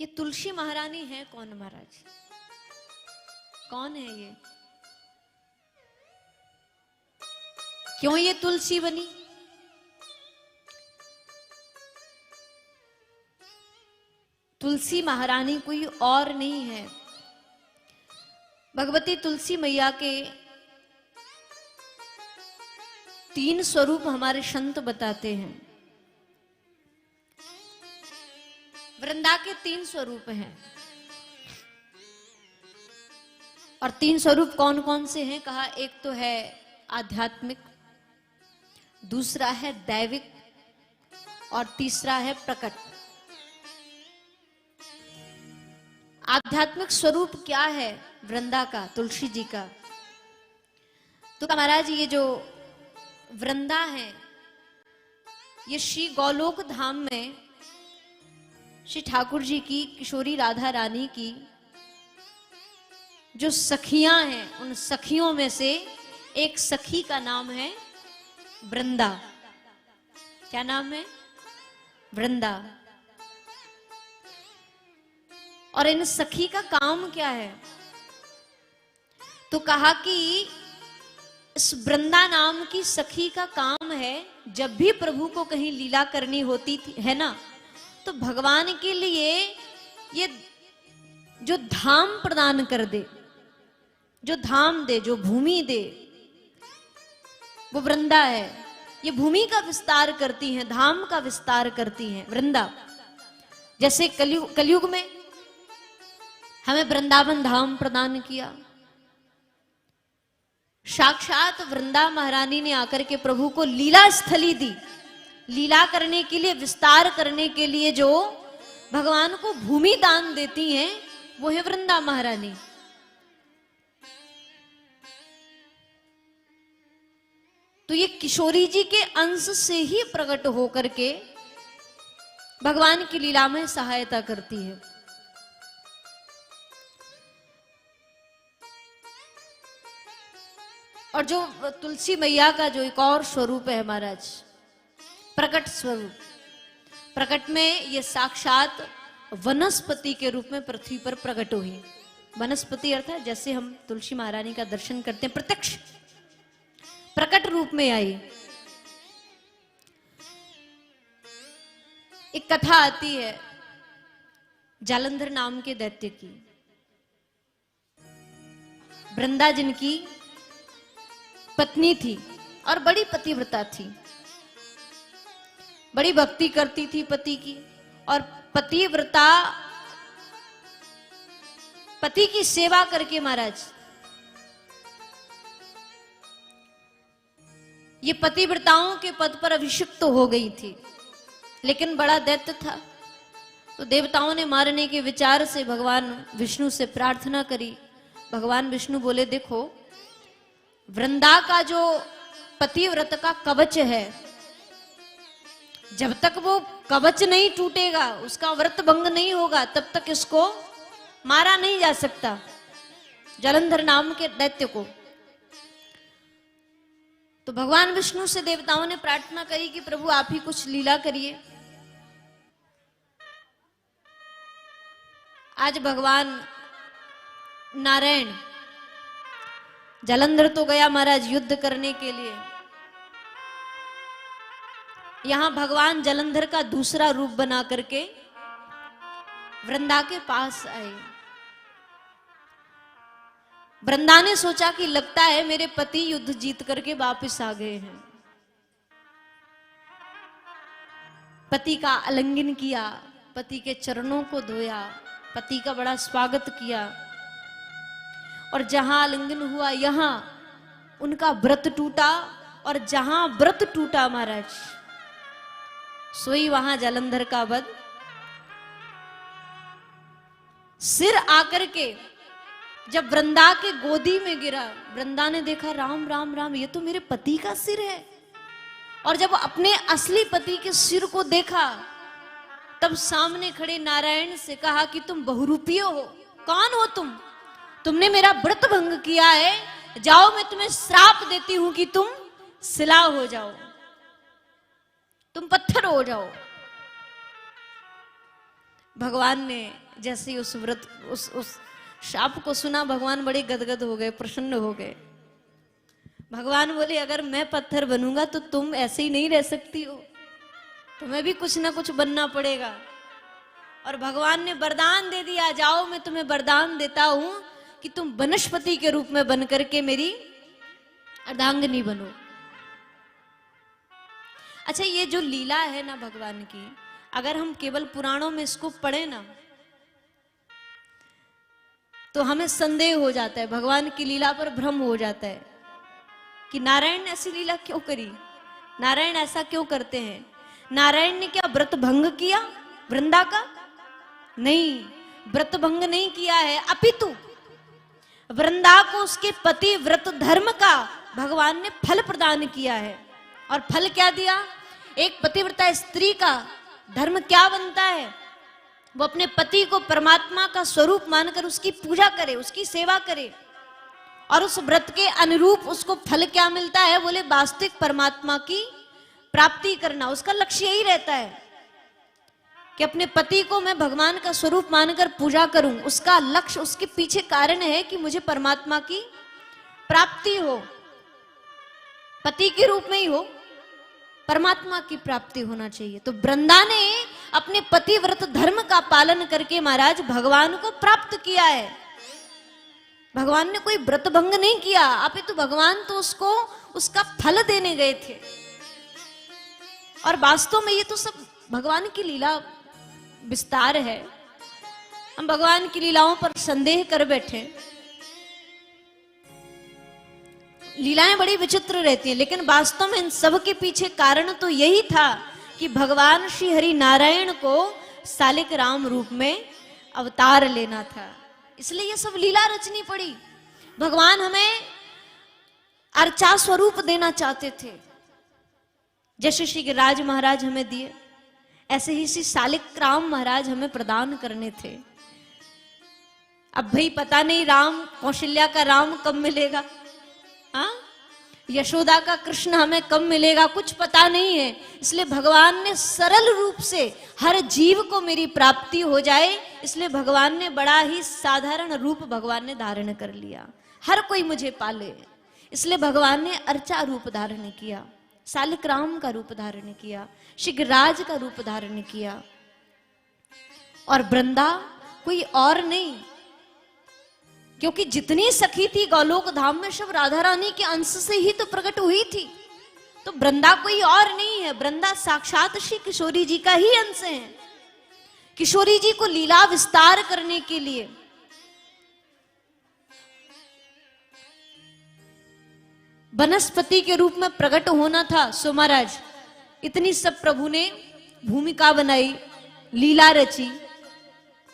ये तुलसी महारानी है कौन महाराज? कौन है ये? क्यों ये तुलसी बनी? तुलसी महारानी कोई और नहीं है, भगवती तुलसी मैया के 3 स्वरूप हमारे संत बताते हैं। वृंदा के 3 स्वरूप हैं, और 3 स्वरूप कौन कौन से हैं कहा? एक तो है आध्यात्मिक, दूसरा है दैविक, और तीसरा है प्रकट। आध्यात्मिक स्वरूप क्या है वृंदा का, तुलसी जी का? तो महाराज ये जो वृंदा है ये श्री गोलोक धाम में श्री ठाकुर जी की, किशोरी राधा रानी की जो सखियां हैं, उन सखियों में से एक सखी का नाम है वृंदा। क्या नाम है? वृंदा। और इन सखी का काम क्या है? तो कहा कि इस वृंदा नाम की सखी का काम है, जब भी प्रभु को कहीं लीला करनी होती थी है ना, तो भगवान के लिए ये जो धाम प्रदान कर दे, जो धाम दे, जो भूमि दे, वो वृंदा है। ये भूमि का विस्तार करती हैं, धाम का विस्तार करती हैं वृंदा। जैसे कलयुग में हमें वृंदावन धाम प्रदान किया, साक्षात वृंदा महारानी ने आकर के प्रभु को लीला स्थली दी। लीला करने के लिए, विस्तार करने के लिए जो भगवान को भूमि दान देती हैं वो है वृंदा महारानी। तो ये किशोरी जी के अंश से ही प्रकट होकर के भगवान की लीला में सहायता करती है। और जो तुलसी मैया का जो एक और स्वरूप है महाराज, प्रकट स्वरूप। प्रकट में ये साक्षात वनस्पति के रूप में पृथ्वी पर प्रकट हुई। वनस्पति अर्थात जैसे हम तुलसी महारानी का दर्शन करते हैं, प्रत्यक्ष प्रकट रूप में आई। एक कथा आती है जालंधर नाम के दैत्य की। वृंदा जिनकी पत्नी थी और बड़ी पतिव्रता थी, बड़ी भक्ति करती थी पति की, और पतिव्रता पति की सेवा करके महाराज ये पतिव्रताओं के पद पर अभिषिक्त तो हो गई थी, लेकिन बड़ा दैत्य था। तो देवताओं ने मारने के विचार से भगवान विष्णु से प्रार्थना करी। भगवान विष्णु बोले, देखो वृंदा का जो पतिव्रत का कवच है, जब तक वो कवच नहीं टूटेगा, उसका व्रत भंग नहीं होगा, तब तक इसको मारा नहीं जा सकता, जालंधर नाम के दैत्य को। तो भगवान विष्णु से देवताओं ने प्रार्थना करी कि प्रभु आप ही कुछ लीला करिए। आज भगवान नारायण, जालंधर तो गया महाराज युद्ध करने के लिए, यहां भगवान जालंधर का दूसरा रूप बना करके वृंदा के पास आए। वृंदा ने सोचा कि लगता है मेरे पति युद्ध जीत करके वापस आ गए हैं। पति का आलिंगन किया, पति के चरणों को धोया, पति का बड़ा स्वागत किया, और जहां आलिंगन हुआ यहां उनका व्रत टूटा, और जहां व्रत टूटा महाराज सोई वहां जालंधर का वध। सिर आकर के जब वृंदा के गोदी में गिरा, वृंदा ने देखा राम राम राम, ये तो मेरे पति का सिर है। और जब अपने असली पति के सिर को देखा, तब सामने खड़े नारायण से कहा कि तुम बहुरूपी हो, कौन हो तुम? तुमने मेरा व्रत भंग किया है, जाओ मैं तुम्हें श्राप देती हूं कि तुम शिला हो जाओ, तुम पत्थर हो जाओ। भगवान ने जैसे ही उस व्रत उस शाप को सुना, भगवान बड़े गदगद हो गए, प्रसन्न हो गए। भगवान बोले अगर मैं पत्थर बनूंगा तो तुम ऐसे ही नहीं रह सकती हो, तुम्हें भी कुछ ना कुछ बनना पड़ेगा। और भगवान ने वरदान दे दिया, जाओ मैं तुम्हें वरदान देता हूं कि तुम वनस्पति के रूप में बन करके मेरी अर्धांगिनी बनो। अच्छा, ये जो लीला है ना भगवान की, अगर हम केवल पुराणों में इसको पढ़े ना तो हमें संदेह हो जाता है, भगवान की लीला पर भ्रम हो जाता है कि नारायण ने ऐसी लीला क्यों करी, नारायण ऐसा क्यों करते हैं। नारायण ने क्या व्रत भंग किया वृंदा का? नहीं, व्रत भंग नहीं किया है, अपितु वृंदा को उसके पति व्रत धर्म का भगवान ने फल प्रदान किया है। और फल क्या दिया? एक पतिव्रता स्त्री का धर्म क्या बनता है? वो अपने पति को परमात्मा का स्वरूप मानकर उसकी पूजा करे, उसकी सेवा करे। और उस व्रत के अनुरूप उसको फल क्या मिलता है? बोले वास्तविक परमात्मा की प्राप्ति करना। उसका लक्ष्य यही रहता है कि अपने पति को मैं भगवान का स्वरूप मानकर पूजा करूं। उसका लक्ष्य, उसके पीछे कारण है कि मुझे परमात्मा की प्राप्ति हो, पति के रूप में ही हो, परमात्मा की प्राप्ति होना चाहिए। तो वृंदा ने अपने पति व्रत धर्म का पालन करके महाराज भगवान को प्राप्त किया है। भगवान ने कोई व्रत भंग नहीं किया, अपितु भगवान तो उसको उसका फल देने गए थे। और वास्तव में ये तो सब भगवान की लीला विस्तार है। हम भगवान की लीलाओं पर संदेह कर बैठे। लीलाएं बड़ी विचित्र रहती हैं, लेकिन वास्तव में इन सब के पीछे कारण तो यही था कि भगवान श्री हरि नारायण को सालिक राम रूप में अवतार लेना था। इसलिए ये सब लीला रचनी पड़ी। भगवान हमें अर्चा स्वरूप देना चाहते थे, जैसे श्री गिरिराज महाराज हमें दिए, ऐसे ही श्री सालिक राम महाराज हमें प्रदान करने थे। अब भाई पता नहीं राम, कौशल्या का राम कब मिलेगा, हाँ, यशोदा का कृष्ण हमें कब मिलेगा, कुछ पता नहीं है। इसलिए भगवान ने सरल रूप से हर जीव को मेरी प्राप्ति हो जाए, इसलिए भगवान ने बड़ा ही साधारण रूप भगवान ने धारण कर लिया, हर कोई मुझे पाले। इसलिए भगवान ने अर्चा रूप धारण किया, सालिक राम का रूप धारण किया, गिरिराज का रूप धारण किया। और वृंदा कोई और नहीं, क्योंकि जितनी सखी थी गोलोक धाम में सब राधा रानी के अंश से ही तो प्रकट हुई थी। तो वृंदा कोई और नहीं है, वृंदा साक्षात श्री किशोरी जी का ही अंश है। किशोरी जी को लीला विस्तार करने के लिए वनस्पति के रूप में प्रकट होना था। सो महाराज इतनी सब प्रभु ने भूमिका बनाई, लीला रची,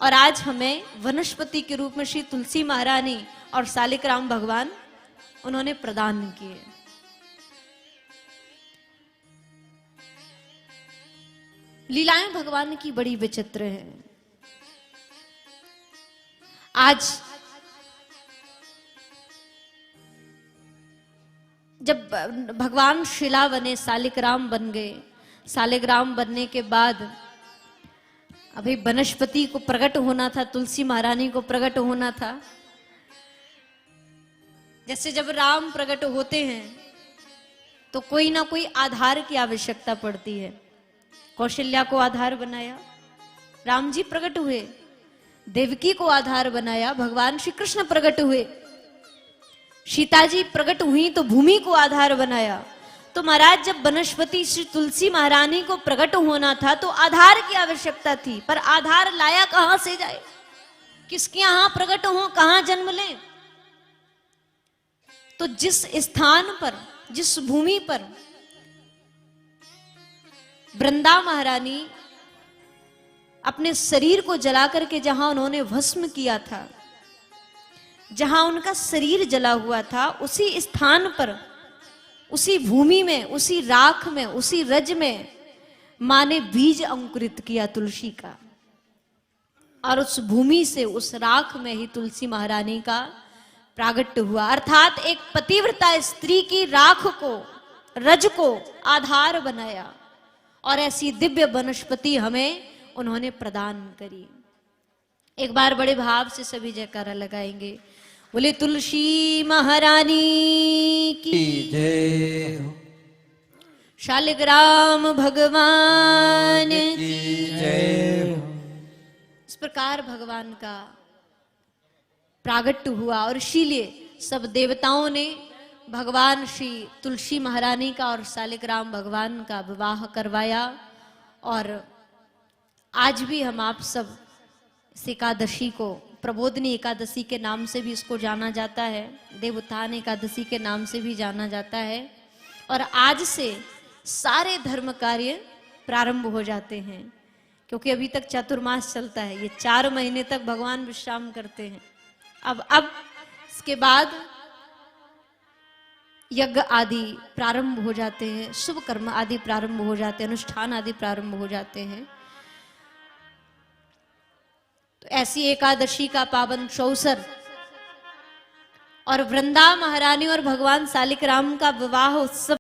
और आज हमें वनस्पति के रूप में श्री तुलसी महारानी और सालिक राम भगवान उन्होंने प्रदान किए। लीलाएं भगवान की बड़ी विचित्र हैं। आज जब भगवान शिला बने, सालिक राम बन गए, सालिक राम बनने के बाद अभी वनस्पति को प्रकट होना था, तुलसी महारानी को प्रकट होना था। जैसे जब राम प्रकट होते हैं तो कोई ना कोई आधार की आवश्यकता पड़ती है। कौशल्या को आधार बनाया, राम जी प्रकट हुए। देवकी को आधार बनाया, भगवान श्री कृष्ण प्रकट हुए। सीता जी प्रकट हुई तो भूमि को आधार बनाया। तो महाराज जब वनस्पति श्री तुलसी महारानी को प्रकट होना था तो आधार की आवश्यकता थी, पर आधार लाया कहां से जाए, किसके यहां प्रकट हो, कहां जन्म ले। तो जिस स्थान पर, जिस भूमि पर वृंदा महारानी अपने शरीर को जला करके जहां उन्होंने भस्म किया था, जहां उनका शरीर जला हुआ था, उसी स्थान पर, उसी भूमि में, उसी राख में, उसी रज में मां ने बीज अंकुरित किया तुलसी का। और उस भूमि से, उस राख में ही तुलसी महारानी का प्रागट्य हुआ। अर्थात एक पतिव्रता स्त्री की राख को, रज को आधार बनाया। और ऐसी दिव्य वनस्पति हमें उन्होंने प्रदान करी। एक बार बड़े भाव से सभी जयकारा लगाएंगे। बोले तुलसी महारानी की जय हो, शालिग्राम भगवान की जय हो। इस प्रकार भगवान का प्रागट्य हुआ और इसीलिए सब देवताओं ने भगवान श्री तुलसी महारानी का और शालिग्राम भगवान का विवाह करवाया। और आज भी हम आप सब इस एकादशी को प्रबोधनी एकादशी के नाम से भी इसको जाना जाता है, देवोत्थान एकादशी के नाम से भी जाना जाता है। और आज से सारे धर्म कार्य प्रारंभ हो जाते हैं, क्योंकि अभी तक चातुर्मास चलता है, ये 4 महीने तक भगवान विश्राम करते हैं। अब इसके बाद यज्ञ आदि प्रारंभ हो जाते हैं, शुभ कर्म आदि प्रारंभ हो जाते हैं, अनुष्ठान आदि प्रारंभ हो जाते हैं। तो ऐसी एकादशी का पावन अवसर और वृंदा महारानी और भगवान शालिग्राम का विवाह उत्सव